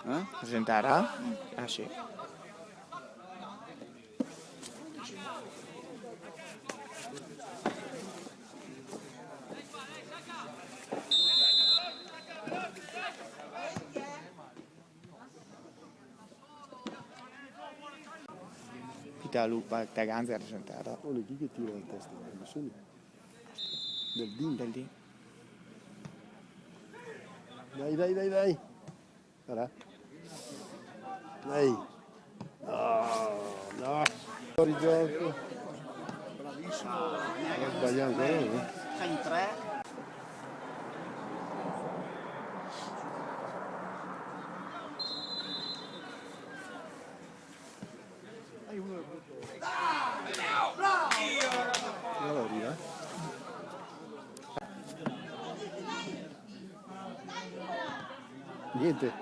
Presentata? Ah sì. Pita Lupa, Taganza è presentata. Oh, chi che tira in testa? Nessuno. Del Din. Del D. Dai. Guarda. Dai. No. Fuori gioco. Bravissimo. Non sbagliamo ancora, no? Fa in 3. Allora arriva. Niente.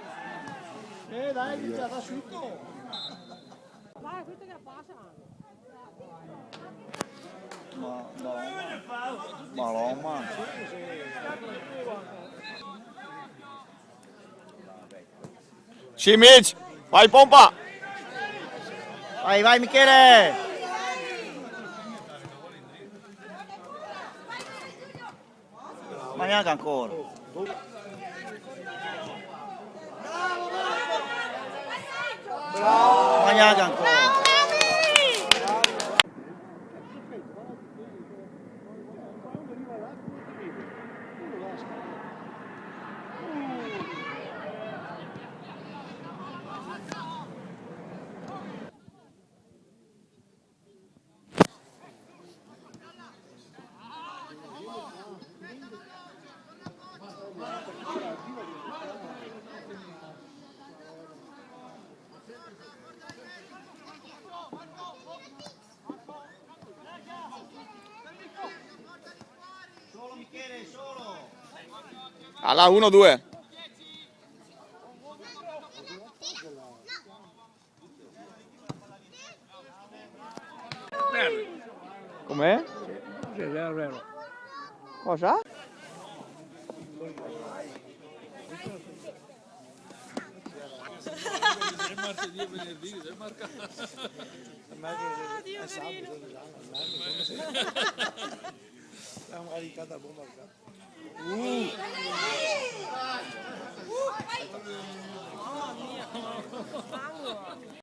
Dai, già da subito. Vai, questo che passa. Ma Roma. Simic! Vai pompa! Vai Michele. Ma neanche ancora. Ma neanche ancora. Solo Michele, solo. Alla 1-2. Com'è? Sì, vero. Cosa? È martedì e venerdì, è marcato. Dio carino. Siamo caricati a bomba. Mamma mia.